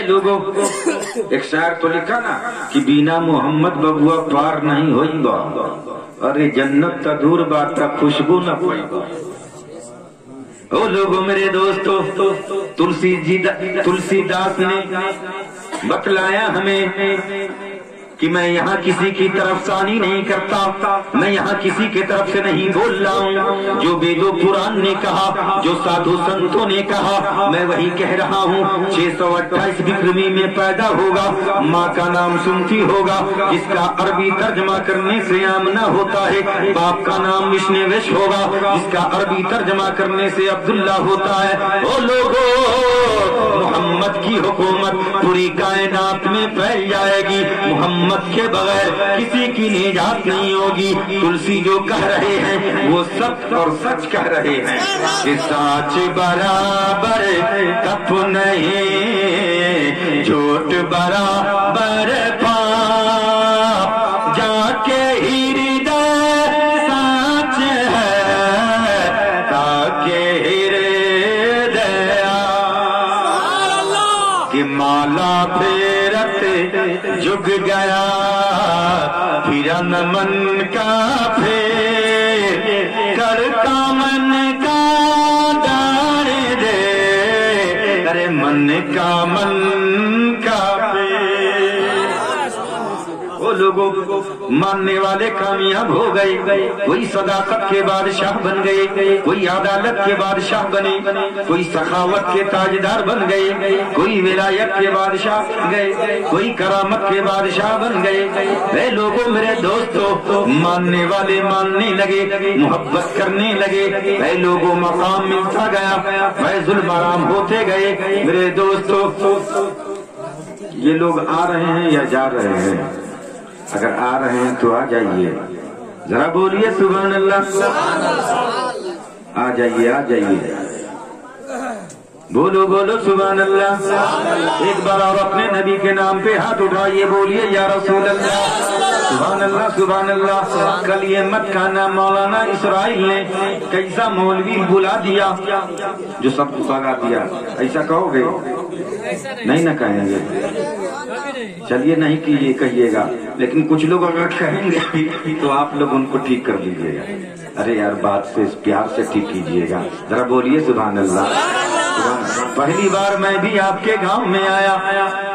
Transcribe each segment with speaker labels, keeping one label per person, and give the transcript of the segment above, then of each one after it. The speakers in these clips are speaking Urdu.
Speaker 1: لوگوں ایک شاعر تو لکھا نا کہ بینا محمد ببوا پار نہیں ہوئی گا، ارے جنت تا دور بات تا خوشبو نہ پائی گا۔ او لوگوں میرے دوستو، تلسی داس نے بتلایا ہمیں کہ میں یہاں کسی کی طرف ثانی نہیں کرتا، میں یہاں کسی کی طرف سے نہیں بول رہا ہوں۔ جو ویدوں پران نے کہا، جو سادھو سنتوں نے کہا، میں وہی کہہ رہا ہوں۔ 628 بکرمی میں پیدا ہوگا، ماں کا نام سنتی ہوگا، جس کا عربی ترجمہ کرنے سے آمنہ ہوتا ہے۔ باپ کا نام وشنویش ہوگا، جس کا عربی ترجمہ کرنے سے عبداللہ ہوتا ہے۔ او لوگوں، محمد کی حکومت پوری کائنات میں پھیل جائے گی، محمد کے بغیر کسی کی نجات نہیں ہوگی۔ تلسی جو کہہ رہے ہیں وہ سچ اور سچ کہہ رہے ہیں کہ سچ برابر کپ نہیں، جھوٹ برابر پاپ، جا کے ہردے سچ ہے تاکہ ہردے کہ مالا پھیرت جھک گیا پھرن من کا پھیر کرتا من کا ڈار دے، ارے من کا پھیر۔ وہ لوگوں ماننے والے کامیاب ہو گئے، کوئی صداقت کے بادشاہ بن گئے، کوئی عدالت کے بادشاہ بنے، کوئی سخاوت کے تاجدار بن گئے، کوئی ولایت کے بادشاہ بن گئے، کوئی کرامت کے بادشاہ بن گئے۔ اے لوگوں میرے دوستو، ماننے والے ماننے لگے، محبت کرنے لگے، اے لوگوں مقام ملتا گیا، فیض المرام ہوتے گئے۔ میرے دوستو، یہ لوگ آ رہے ہیں یا جا رہے ہیں؟ اگر آ رہے ہیں تو آ جائیے، ذرا بولیے سبحان اللہ، آ جائیے آ جائیے، بولو بولو سبحان اللہ۔ ایک بار اور اپنے نبی کے نام پہ ہاتھ اٹھائیے، بولیے یا رسول اللہ، سبحان اللہ سبحان اللہ۔ کل یہ مت کہنا مولانا اسرائیل نے کیسا مولوی بلا دیا جو سب کو بھگا دیا، ایسا کہو گے؟ نہیں نہ کہیں گے، چلیے نہیں کہ یہ کہیے گا، لیکن کچھ لوگ اگر کہیں گے تو آپ لوگ ان کو ٹھیک کر دیجیے گا۔ ارے یار بات سے پیار سے ٹھیک کیجیے گا، ذرا بولیے سبحان اللہ۔ پہلی بار میں بھی آپ کے گاؤں میں آیا،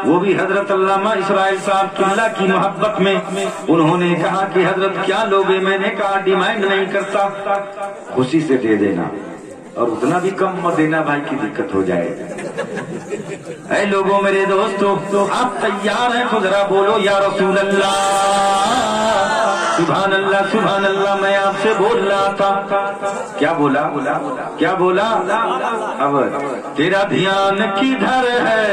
Speaker 1: وہ بھی حضرت علامہ اسرائیل صاحب کی اللہ کی محبت میں۔ انہوں نے کہا کہ حضرت کیا لوگے؟ میں نے کہا ڈیمانڈ نہیں کرتا، خوشی سے دے دینا، اور اتنا بھی کم مت دینا بھائی کی دقت ہو جائے۔ اے لوگوں میرے دوستو، آپ تیار ہیں تو ذرا بولو یا رسول اللہ، سبحان اللہ سبحان اللہ۔ میں آپ سے بول رہا تھا، کیا بولا کیا بولا؟ اب تیرا دھیان کدھر ہے؟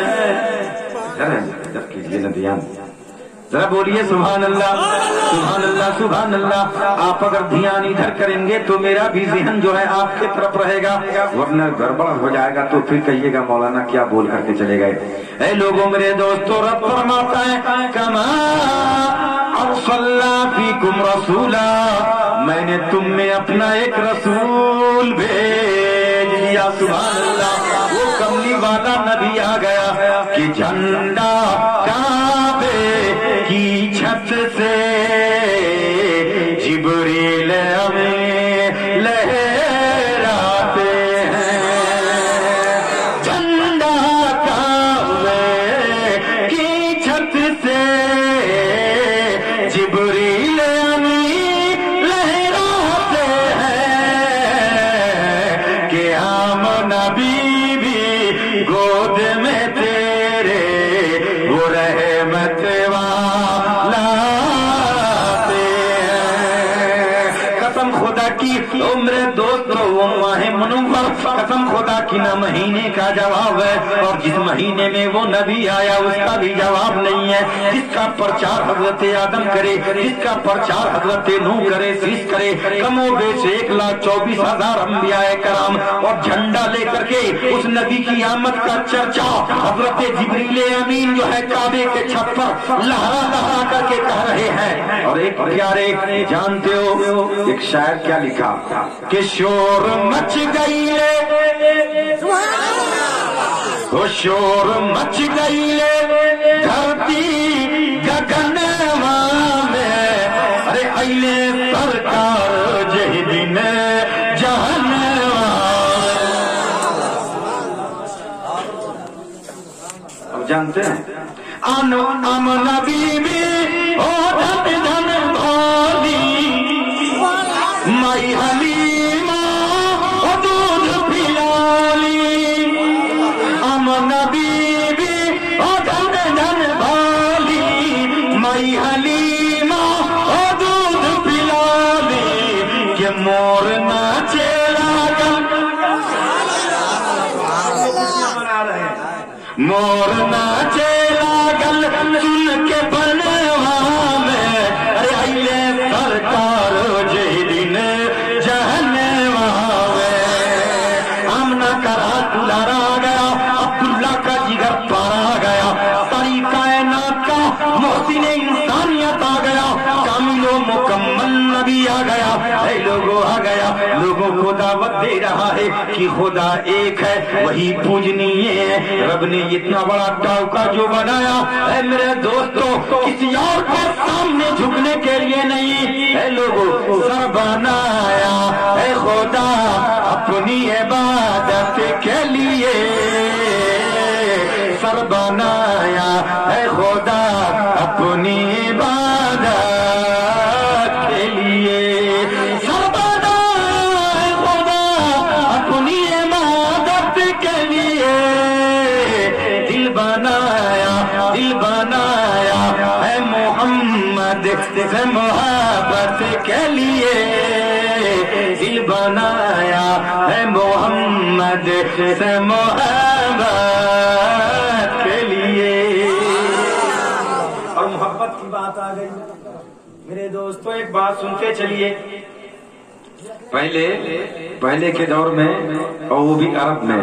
Speaker 1: ادھر کیجیے نا دھیان، ذرا بولیے سبحان اللہ سبحان اللہ سبحان اللہ۔ آپ اگر دھیان ادھر کریں گے تو میرا بھی ذہن جو ہے آپ کی طرف رہے گا، ورنہ گڑبڑ ہو جائے گا تو پھر کہیے گا مولانا کیا بول کر کے چلے گئے۔ اے لوگوں میرے دوستو، رب فرماتا ہے کما ارسلنا فیکم رسولا، میں نے تم میں اپنا ایک رسول بھیج دیا، سبحان اللہ۔ وہ کملی والا نبی آ گیا کہ جھنڈا کعبے کی چھت سے جبریل ہمیں لہراتے ہیں، جھنڈا کعبے کی چھت سے جبریل ہمیں لہراتے ہیں کہ ہم نبی بھی گود میں تیرے وہ رحمت والا آتے ہیں۔ قسم خدا کی عمر دوستو، وہ ماہ منور قسم خدا کی نہ مہینے کا جواب ہے، اور جس مہینے میں وہ نبی آیا اس کا بھی جواب نہیں ہے۔ جس کا پرچار حضرت آدم کرے، جس کا پرچار حضرت نوح کرے، سیس کرے، کم و بیش 1,24,000 انبیاء کرام، اور جھنڈا لے کر کے اس نبی کی آمد کا چرچا حضرت جبریل امین جو ہے کعبے کے چھت پر لہرا لہرا کر کے کہہ رہے ہیں۔ اور ایک پیارے جانتے ہو ایک شاعر کیا کیا لکھا کہ شور مچ گئی وہ شور مچ گئی دھرتی گگنواں میں ارے ایلے سرکار جہی دن جہنواں اب جانتے ہیں نبی بھی او دھن دھن بھولی مائی حلیمہ او دودھ پلالی نبی بھی او دھن دھن بھولی مائی حلیمہ او دودھ پلالی کہ مور ناچے لاگل مور ناچے لاگل سن کے بنواں میں ارے ایلے سرکار جہی دن جہنواں میں آمنہ کا رات لڑا گیا عبداللہ کا جگر پارا گیا ساری کائنات کا محسن انسانیت آ گیا کامل و مکمل نبی آ گیا اے لوگوں آ گیا لوگوں کو دعوت دے رہا ہے کہ خدا ایک ہے وہی پوجنیے ہے رب نے اتنا بڑا ٹاؤکا جو بنایا اے میرے دوستوں کسی اور کے سامنے جھکنے کے لیے نہیں اے لوگوں سر بنایا اے خدا اپنی عبادت کے لیے سر بنایا اے خدا اپنی عبادت کے لیے سر بنایا اے خدا اپنی عبادت کے لیے دل بنایا اے محمد سے محبت کے لیے دل بنایا اے محمد سے محبت کے لیے اور محبت کی بات آ گئی میرے دوستوں ایک بات سنتے چلیے پہلے کے دور میں اور وہ بھی عرب میں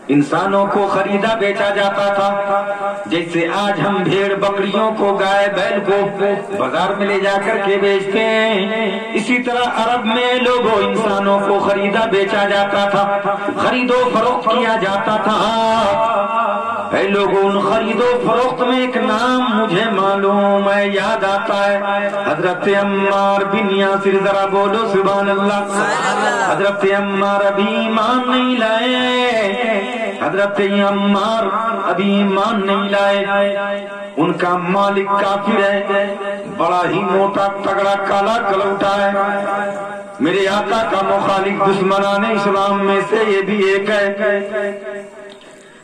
Speaker 1: انسانوں کو خریدا بیچا جاتا تھا جیسے آج ہم بھیڑ بکریوں کو گائے بیل کو بازار میں لے جا کر کے بیچتے ہیں اسی طرح عرب میں لوگوں انسانوں کو خریدا بیچا جاتا تھا خرید و فروخت کیا جاتا تھا اے لوگوں ان خرید و فروخت میں ایک نام مجھے معلوم ہے یاد آتا ہے حضرت عمار بن یاسر ذرا بولو سبحان اللہ حضرت عمار ابھی ایمان نہیں لائے حضرت عمار ابھی ایمان نہیں لائے ان کا مالک کافر ہے بڑا ہی موٹا تگڑا کالا کلوٹا ہے میرے آقا کا مخالف دشمنان اسلام میں سے یہ بھی ایک ہے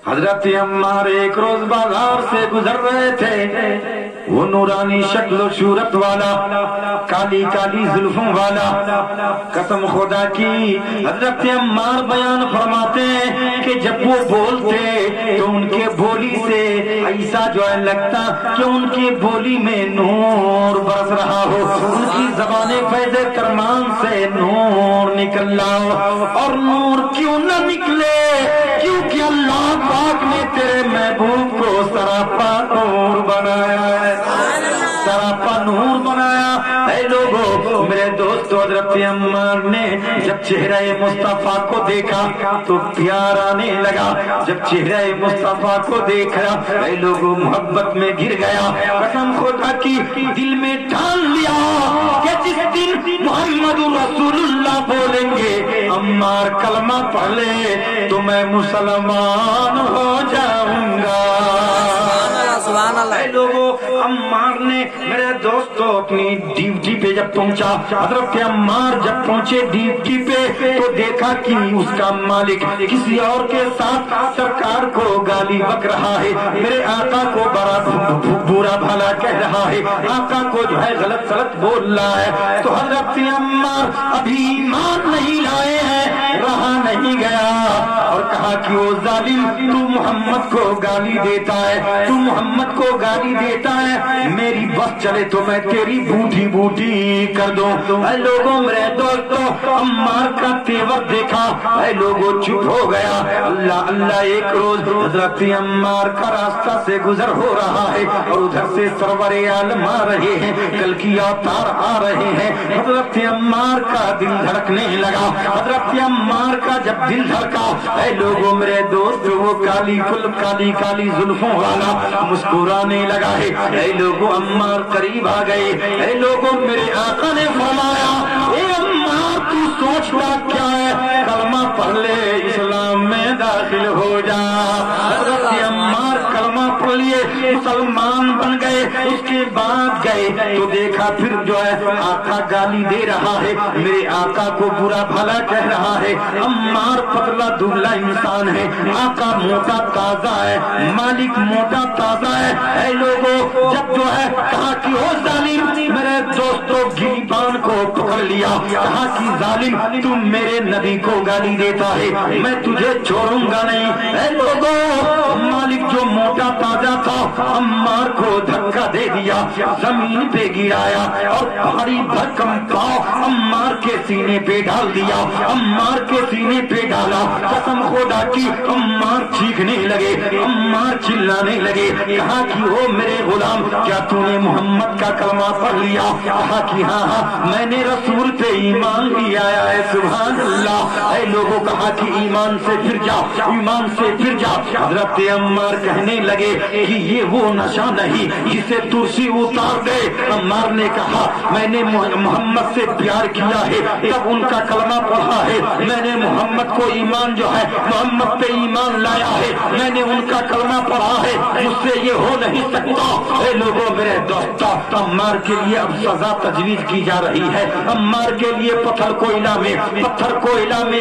Speaker 1: حضرت عمار ایک روز بازار سے گزر رہے تھے وہ نورانی شکل و صورت والا کالی کالی زلفوں والا قسم خدا کی حضرت عمار بیان فرماتے ہیں کہ جب وہ بولتے تو ان کے بولی سے ایسا جو ہے لگتا کہ ان کی بولی میں نور برس رہا ہو ان کی زبان فیض کرمان سے نور نکل رہا ہو اور نور کیوں نہ نکلے کیونکہ اللہ پاک نے تیرے محبوب کو سراپا نور بنایا ہے سراپا نور بنایا اے لوگوں میرے دوستو حضرت عمار نے جب چہرہ مصطفیٰ کو دیکھا تو پیار آنے لگا جب چہرہ مصطفیٰ کو دیکھا اے لوگوں محبت میں گر گیا قسم خدا کی دل میں ٹھان لیا کہ جس دن محمد رسول اللہ بولیں گے عمار کلمہ پڑھ لے تو میں مسلمان ہو جاؤں گا اے لوگوں عمار نے میرے دوستو اپنی ڈیوٹی پہ جب پہنچا حضرت عمار جب پہنچے ڈیوٹی پہ تو دیکھا کہ اس کا مالک کسی اور کے ساتھ سرکار کو گالی بک رہا ہے میرے آقا کو بڑا برا بھلا کہہ رہا ہے آقا کو جو ہے غلط بول رہا ہے تو حضرت عمار ابھی ایمان نہیں لائے ہیں رہا نہیں گیا اور کہا کہ وہ ظالم تو محمد کو گالی دیتا ہے تو محمد کو گالی دیتا ہے میری بس چلے تو میں تیری بوٹی بوٹی کر دوں اے لوگوں میرے دوستو عمار کا تیور دیکھا اے لوگوں چپ ہو گیا اللہ اللہ ایک روز حضرت عمار کا راستہ سے گزر ہو رہا ہے اور ادھر سے سرور عالم آ رہے ہیں کل کی اوتار آ رہے ہیں حضرت عمار کا دل دھڑکنے لگا. حضرت عمار کا جب دل دھڑکا، اے لوگوں میرے دوست، وہ کالی کالی زلفوں والا مسکرانے لگا ہے. اے لوگوں عمار قریب آ گئے. اے لوگوں میرے آقا نے فرمایا، اے عمار تو سوچتا کیا ہے، کلمہ پڑھ لے، اسلام میں داخل ہو جا. حضرت عمار کلمہ پڑھ لیے، مسلمان بن گئے. اس کے بعد گئے تو دیکھا پھر جو ہے آقا گالی دے رہا ہے، میرے آقا کو برا بھلا کہہ رہا ہے. عمار پتلا دبلا انسان ہے، آقا موٹا تازہ ہے، مالک موٹا تازہ ہے. اے لوگوں جب جو ہے کہا کہ او ظالم، میرے دوستوں گریبان کو پکڑ لیا، کہا کہ ظالم تم میرے نبی کو گالی دیتا ہے، میں تجھے چھوڑوں گا نہیں. اے لوگوں مالک جو موٹا تازہ تھا عمار کو دھکا دے دیا، زمین پہ گرایا اور بھاری بھرکم پاؤں عمار کے سینے پہ ڈال دیا. عمار کے سینے پہ ڈالا، قسم خدا کی عمار چیخنے لگے، عمار چلانے لگے. کہا کہ او میرے غلام، کیا تو نے محمد کا کلمہ پڑھ لیا؟ کہا کہ ہاں میں نے رسول پہ ایمان لے آیا ہے. سبحان اللہ. اے لوگوں کہا کہ ایمان سے پھر جا، ایمان سے پھر جا. حضرت عمار کہنے لگے کہ یہ وہ نشہ نہیں جسے ترسی اتار دے. عمار نے کہا میں نے محمد سے پیار کیا ہے، تب ان کا کلمہ پڑھا ہے، میں نے محمد کو ایمان جو ہے محمد پہ ایمان لایا ہے، میں نے ان کا کلمہ پڑھا ہے، مجھ سے یہ ہو نہیں سکتا. اے لوگوں میرے دوستوں عمار کے لیے اب سزا تجویز کی جا رہی ہے. عمار کے لیے پتھر کوئلہ میں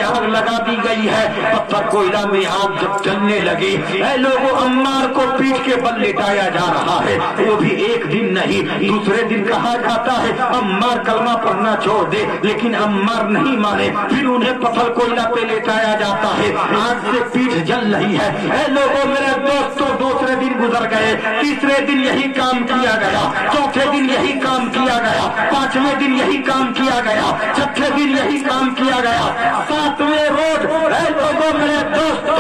Speaker 1: آگ لگا دی گئی ہے. پتھر کوئلہ میں آگ جب جلنے لگی، اے لوگوں عمار کو پیٹھ کے بل لٹایا جا رہا ہے. وہ بھی ایک دن نہیں، دوسرے دن کہا جاتا ہے عمار کلمہ پڑھنا چھوڑ دے، لیکن عمار نہیں مانے. پھر انہیں پتھر کوئلہ پہ لٹایا جاتا ہے، آگ سے پیٹھ جل رہی ہے. اے لوگوں میرے دوستوں دوسرے دن گزر گئے، تیسرے دن یہی کام کیا گیا، چوتھے دن یہی کام کیا گیا، پانچویں دن یہی کام کیا گیا، چھٹے دن یہی کام کیا گیا، ساتویں روز اے لوگوں میرے دوستوں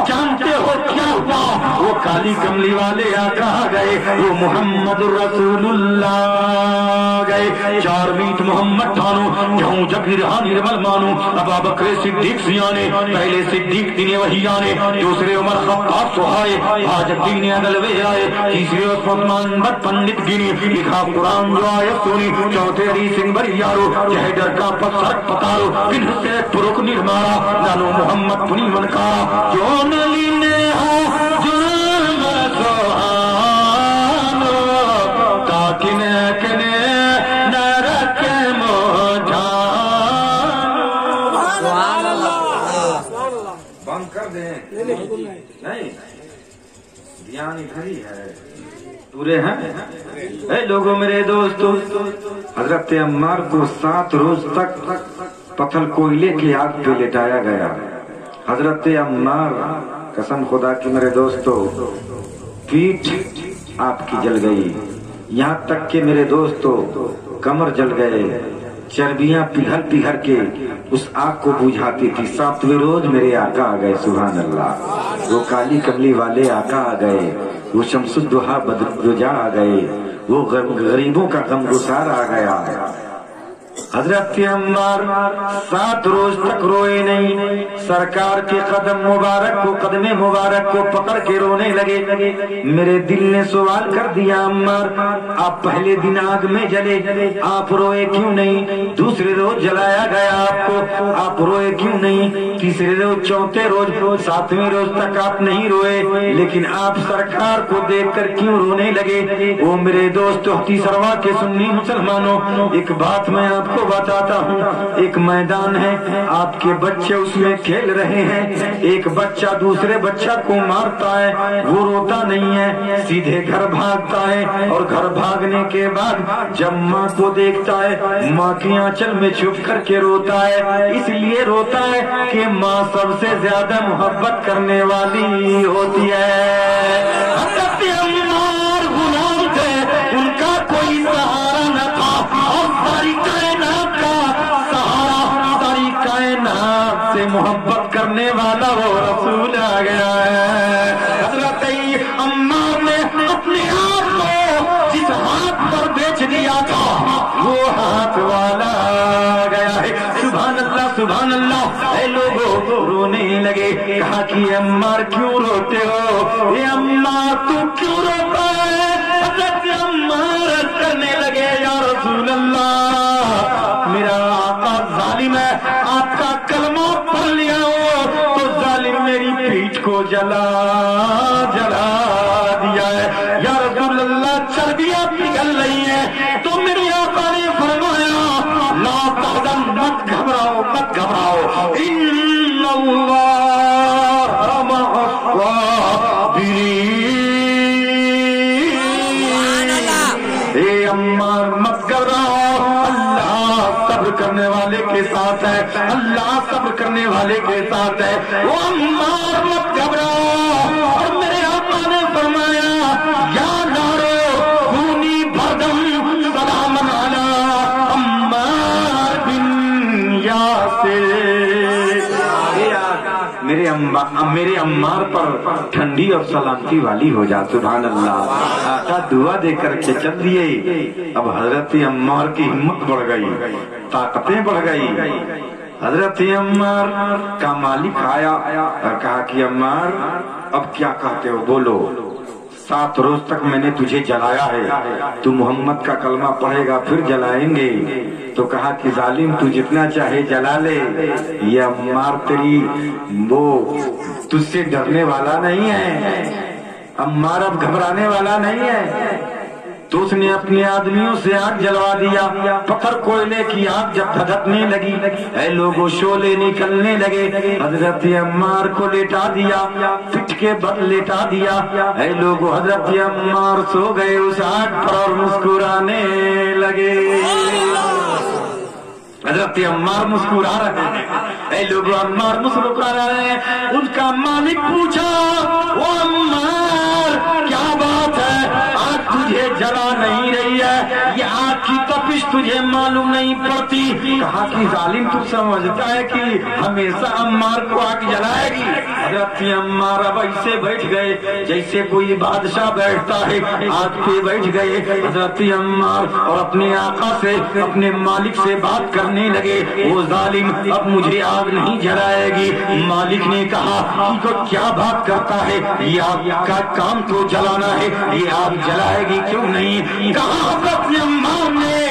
Speaker 1: جانتے ہو کیا ہوا؟ وہ کالی کملی والے آقا گئے، وہ محمد رسول اللہ گئے. چار میت محمد ٹھانو جہوں جگ رہا نرمل مانو. ابا بکر صدیق سیانے، پہلے صدیق دن وہی آنے، دوسرے عمر خطاب سہائے، حاجت دین عدلوے آئے، تیسرے عثمان بد پنڈت گنی، لکھا قرآن جو آیت سنی، چوتھے علی سنگھ بری یارو، چہے ڈر کا پسرک پتارو، پن سے پرک نرمارا، نانو محمد پنی منکارا، جو نلینے ہو جنم سوہانو، تاکنے کنے نرکے موجانو. سبحان اللہ. بند کر دیں نہیں، دھیان ادھری ہے، پورے ہیں. اے لوگوں میرے دوستو حضرت عمار کو 7 روز تک پتھر کوئلے کی آگ پہ لٹایا گیا. حضرت عمار قسم خدا کی میرے دوستو پیٹھ آپ کی جل گئی، یہاں تک کہ میرے دوستو کمر جل گئے. چربیاں پگھل کے اس آگ کو بجھاتی تھی. 7ویں روز میرے آقا آ گئے. سبحان اللہ. وہ کالی کملی والے آقا آ گئے، وہ شمس الدحا بدرجا آ گئے، وہ غریبوں کا غم گسار آ گیا. حضرت عمار 7 روز تک روئے نہیں. سرکار کے قدم مبارک کو، قدم مبارک کو پکڑ کے رونے لگے. میرے دل نے سوال کر دیا عمار آپ پہلے دن آگ میں جلے، آپ روئے کیوں نہیں؟ دوسرے روز جلایا گیا آپ کو، آپ روئے کیوں نہیں؟ تیسرے روز، چوتھے روز، 7ویں روز تک آپ نہیں روئے، لیکن آپ سرکار کو دیکھ کر کیوں رونے لگے؟ وہ میرے دوست ہتی سروا کے سنی مسلمانوں، ایک بات میں آپ کو بتاتا ہوں. ایک میدان ہے، آپ کے بچے اس میں کھیل رہے ہیں، ایک بچہ دوسرے بچہ کو مارتا ہے، وہ روتا نہیں ہے، سیدھے گھر بھاگتا ہے، اور گھر بھاگنے کے بعد جب ماں کو دیکھتا ہے ماں کی آنچل میں چھپ کر کے روتا ہے. اس لیے روتا ہے کہ ماں سب سے زیادہ محبت کرنے والی ہوتی ہے. حضرت عمار غلام تھے، ان کا کوئی سہارا نہ تھا، اور ساری کائنات کا سہارا، ساری کائنات سے محبت کرنے والا وہ رسول آ گیا ہے. حضرت عمار نے اپنے آپ کو جس ہاتھ پر بیچ دیا تھا وہ ہاتھ والا کہ عمار کیوں روتے ہو؟ اے عمار تو کیوں روتا ہے؟ حضرت عمار کرنے لگے یا رسول اللہ میرا آقا ظالم ہے، آپ کا کلمہ پڑھ لیا ہو تو ظالم میری پیٹھ کو جلا دیا ہے یا رسول اللہ، چربیاں پگھل رہی ہیں۔ تو میرے آقا نے فرمایا لا تحزن، مت گھبراؤ مت گھبراؤ، ان اللہ مع الصابرین۔ اے عمار مت گھبراؤ، اللہ صبر کرنے والے کے ساتھ ہے، اللہ صبر کرنے والے کے ساتھ ہے، وہ عمار مت گھبراؤ۔ اور میرے آقا نے فرمایا یا نارو کونی بردم سلام علی عمار بن یاسر۔ میرے عمار پر ٹھنڈی اور سلامتی والی ہو جا، سبحان اللہ۔ آقا دعا دے کر کے چل دیے۔ اب حضرت عمار کی ہمت بڑھ گئی، طاقتیں بڑھ گئی۔ حضرت عمار کا مالک آیا اور کہا کہ عمار اب کیا کہتے ہو، بولو۔ 7 روز تک میں نے تجھے جلایا ہے، تو محمد کا کلمہ پڑھے گا پھر جلائیں گے۔ تو کہا کہ ظالم تو جتنا چاہے جلا لے، یہ عمار تیری وہ تجھ سے ڈرنے والا نہیں ہے، عمار اب گھبرانے والا نہیں ہے۔ تو اس نے اپنے آدمیوں سے آگ جلوا دیا، پتھر کوئلے کی آگ جب دھڑکنے لگی، اے لوگوں شعلے نکلنے لگے، حضرت عمار کو لیٹا دیا، پٹ کے بل لیٹا دیا، اے لوگوں حضرت عمار سو گئے اس آگ پر اور مسکرانے لگے۔ حضرت عمار مسکرا رہے ہیں، اے لوگوں عمار مسکرا رہے ہیں۔ ان کا مالک پوچھا وہ عمار کیا بات ہے، آگ تجھے جلا نہیں رہی ہے، یہ آگ کی تپش تجھے معلوم نہیں پڑتی؟ کہا کہ ظالم تو سمجھتا ہے کہ ہمیشہ عمار کو آگ جلائے گی؟ حضرت عمار اب ایسے بیٹھ گئے جیسے کوئی بادشاہ بیٹھتا ہے، آگ پہ بیٹھ گئے حضرت عمار اور اپنے آقا سے اپنے مالک سے بات کرنے لگے، وہ ظالم اب مجھے آگ نہیں جلائے گی۔ مالک نے کہا کہ کیا بات کرتا ہے، یہ آگ کا کام تو جلانا ہے، یہ آگ جلائے گی کیوں نہیں؟ کہا حضرت عمار نے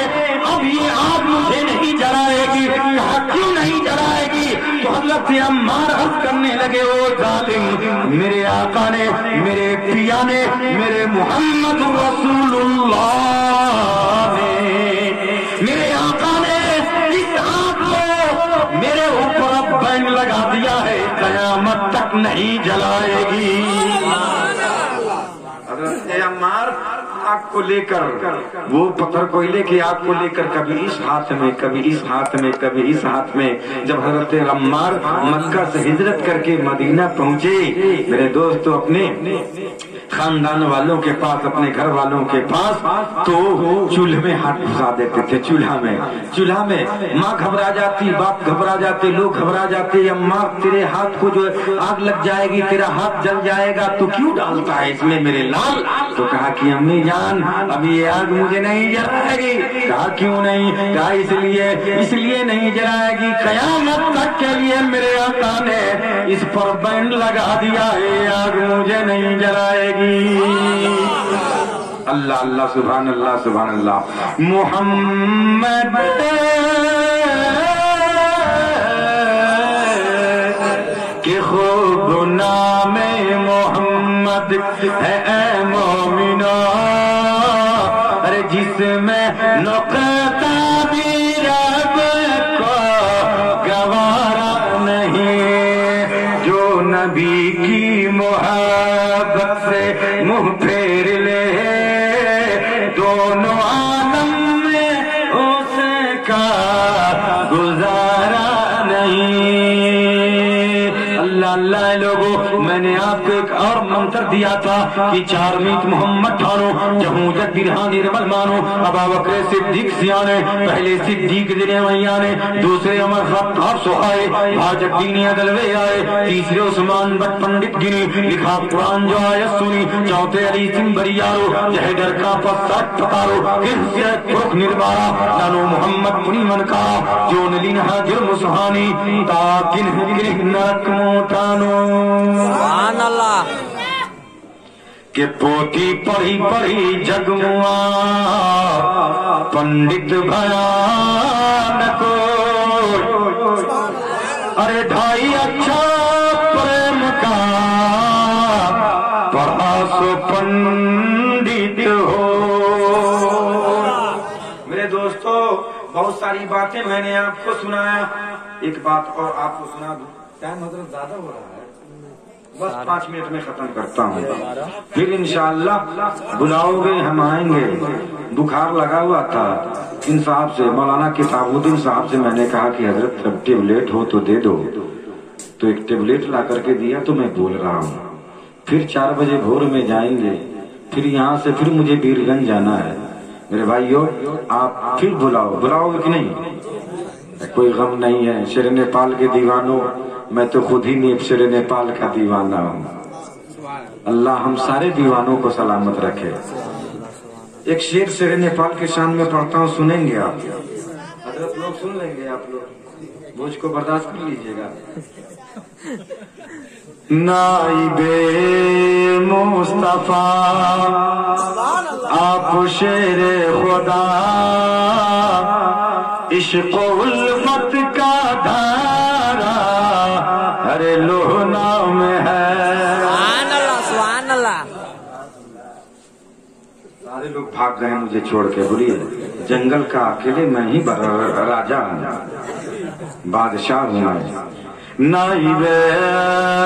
Speaker 1: اب یہ آگ مجھے نہیں جلائے گی۔ کہا کیوں نہیں جلائے گی؟ تو حضرت عمار ہنس کرنے لگے، او ظالم میرے آقا نے، میرے پیا نے، میرے محمد رسول اللہ نے، میرے آقا نے اس آگ کو میرے اوپر اب بین لگا دیا ہے، قیامت تک نہیں جلائے گی۔ حضرت عمار آگ کو لے کر، وہ پتھر کوئلے کی آگ کو لے کر کبھی اس ہاتھ میں کبھی اس ہاتھ میں کبھی اس ہاتھ میں، جب حضرت عمار مکہ سے ہجرت کر کے مدینہ پہنچے، میرے دوستو اپنے خاندان والوں کے پاس، اپنے گھر والوں کے پاس تو چولہے میں ہاتھ گھسا دیتے تھے، چولہا میں ماں گھبرا جاتی، باپ گھبرا جاتے، لوگ گھبرا جاتے، عمار تیرے ہاتھ کو جو آگ لگ جائے گی، تیرا ہاتھ جل جائے گا، تو کیوں ڈالتا ہے اس میں میرے لال؟ تو کہا کہ امی جان اب یہ آگ مجھے نہیں جلائے گی۔ کہا کیوں نہیں؟ کہا اس لیے نہیں جلائے گی، قیامت تک کے لیے میرے آقا نے اس پر بین لگا دیا ہے، آگ مجھے نہیں جلائے گی۔ اللہ اللہ سبحان اللہ سبحان اللہ۔ محمد کہ خوب نام محمد ہے اے مومنو، ارے جس میں نقطہ بھی رب کو گوارا نہیں، جو نبی کی محبت سے منہ پھیر لے، دونوں عالم میں اس کا گزارا نہیں۔ اللہ اللہ لوگوں میں نے آپ کو ایک اور منتر دیا تھا کہ 4 میت محمد ٹھانو جہوں جد درہانی رمل مانو ابا بکر صدیق سیانے پہلے صدیق دنے ویانے دوسرے عمر خطاب سہائے حاجت دینی عدلوے آئے تیسرے عثمان بٹ پنڈت گنی لکھا قرآن جو آیت سنی چوتھے علی سنگھ بریارو جہدر کا پسٹ پتارو کس پرخ نربارا لانو محمد پنی من کا جو نلین حجر مسحانی تاکن گرہ نرک موتانو
Speaker 2: سبحان اللہ
Speaker 1: کہ پوتی پڑھی پڑھی جگموا پنڈت بھیانکو ارے ڈھائی اچھا پریم کا پڑھا سو پنڈت ہو۔ میرے دوستو بہت ساری باتیں میں نے آپ کو سنایا، ایک بات اور آپ کو سنا دوں، ٹائم حضرت زیادہ ہو رہا ہے، بس 5 منٹ میں ختم کرتا ہوں، پھر انشاءاللہ بلاؤ گے ہم آئیں گے۔ بخار لگا ہوا تھا، ان صاحب سے مولانا کتاب الدین صاحب سے میں نے کہا کہ حضرت ٹیبلیٹ ہو تو دے دو، تو ایک ٹیبلیٹ لا کر کے دیا تو میں بول رہا ہوں۔ پھر 4 بجے بھور میں جائیں گے، پھر یہاں سے پھر مجھے بیرگنج جانا ہے۔ میرے بھائیو آپ پھر بلاؤ گے کہ نہیں؟ کوئی غم نہیں ہے، شیر نیپال کے دیوانوں، میں تو خود ہی شیر نیپال کا دیوانہ ہوں۔ اللہ ہم سارے دیوانوں کو سلامت رکھے۔ ایک شیر شیر نیپال کے شان میں پڑھتا ہوں، سنیں گے آپ؟ حضرت لوگ سن لیں گے، آپ لوگ بوجھ کو برداشت کر لیجئے گا۔ نائب مصطفیٰ آپ شیر خدا عشق و الفت کا دھارا ہر لوح نام ہے۔
Speaker 2: سبحان اللہ سبحان اللہ۔
Speaker 1: سارے لوگ بھاگ گئے مجھے چھوڑ کے، بولیے جنگل کا اکیلے میں ہی راجا ہوں، بادشاہ ہوں۔ نائب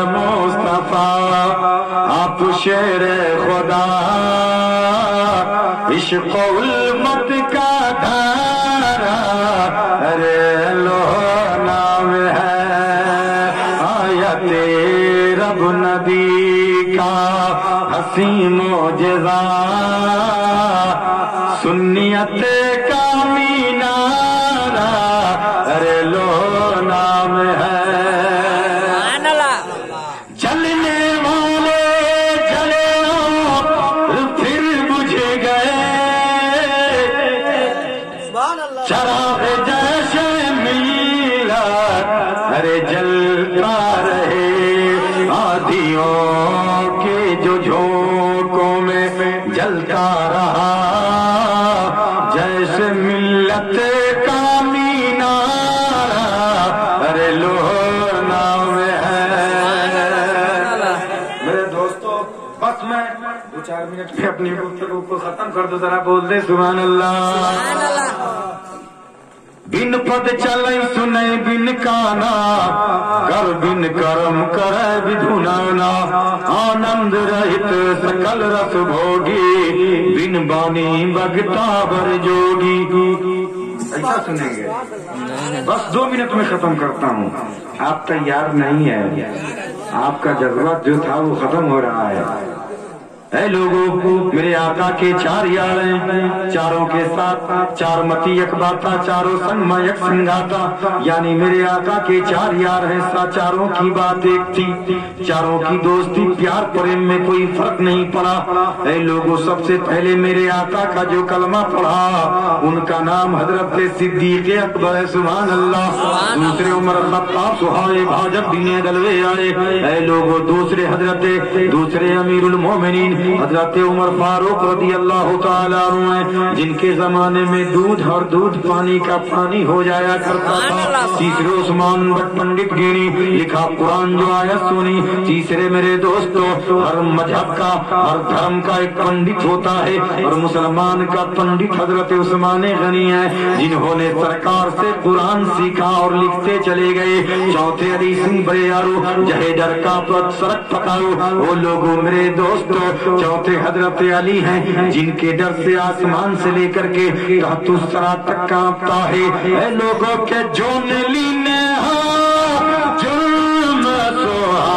Speaker 1: مصطفیٰ آپ شیر خدا عشق و الفت کا دھارا ارے لوح نام ہے۔ آیت رب نبی کا حسین معجزہ سنیت کا مینارہ ارے لوح نام ہے۔ چراغ جیسے میلا ارے جلتا رہے آدھیوں کے جو جھونکوں میں جلتا رہا جیسے ملت کا مینارہ ارے لوح نام ہے۔ میرے دوستو بس میں 2-4 منٹ میں اپنی گفتگو کو ختم کر دو، ذرا بول دے سبحان اللہ۔ بن پد چلئی سنئی بن کانا کر بن کرم کرے بدھنانا آنند رہت سکل رس بھوگی بن بانی بگتا بر جوگی۔ ایسا سنیں گے، بس 2 منٹ میں ختم کرتا ہوں۔ آپ تیار نہیں ہے، آپ کا جذبہ جو تھا وہ ختم ہو رہا ہے۔ اے لوگوں میرے آقا کے 4 یار ہیں، چاروں کے ساتھ 4 متی یک باتا چاروں سنگ میں یک سنگاتا، یعنی میرے آقا کے 4 یار ہیں، چاروں کی بات ایک تھی، چاروں کی دوستی پیار پریم میں کوئی فرق نہیں پڑا۔ اے لوگوں سب سے پہلے میرے آقا کا جو کلمہ پڑھا ان کا نام حضرت صدیق اکبر ہے، سبحان اللہ۔ دوسرے عمر خطاب صحابہ حاجت دینے دلوے آئے۔ اے لوگوں دوسرے امیر المومنین حضرت عمر فاروق رضی اللہ تعالیٰ عنہ ہیں، جن کے زمانے میں دودھ اور دودھ پانی کا پانی ہو جایا کرتا تھا۔ تیسرے عثمان بٹ پنڈت گینی لکھا قرآن جو آیت سنی۔ تیسرے میرے دوستو ہر مذہب کا ہر دھرم کا ایک پنڈت ہوتا ہے، اور مسلمان کا پنڈت حضرت عثمان غنی ہے، جنہوں نے سرکار سے قرآن سیکھا اور لکھتے چلے گئے۔ چوتھے علی سنگھ بریارو جہے ڈر کا سرک پکارو، وہ لوگوں میرے دوستو چوتھے حضرت علی ہیں، جن کے ڈر سے آسمان سے لے کر کے تحت الثری تک کانپتا ہے۔ اے لوگوں کے جو نلی نے جرم سہا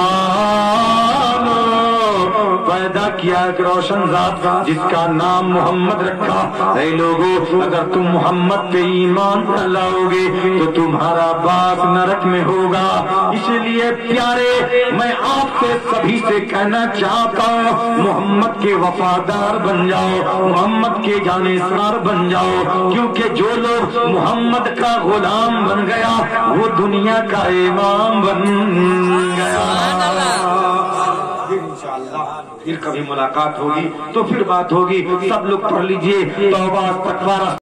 Speaker 1: کیا ایک روشن ذات جس کا نام محمد رکھا. اے لوگوں اگر تم محمد پہ ایمان نہ لاؤ گے تو تمہارا باس نرک میں ہوگا. اس لیے پیارے میں آپ سے سبھی سے کہنا چاہتا ہوں محمد کے وفادار بن جاؤ, محمد کے جانثار بن جاؤ, کیونکہ جو لوگ محمد کا غلام بن گیا وہ دنیا کا امام بن گیا. انشاءاللہ پھر کبھی ملاقات ہوگی تو پھر بات ہوگی. سب لوگ پڑھ لیجئے توبہ استغفار.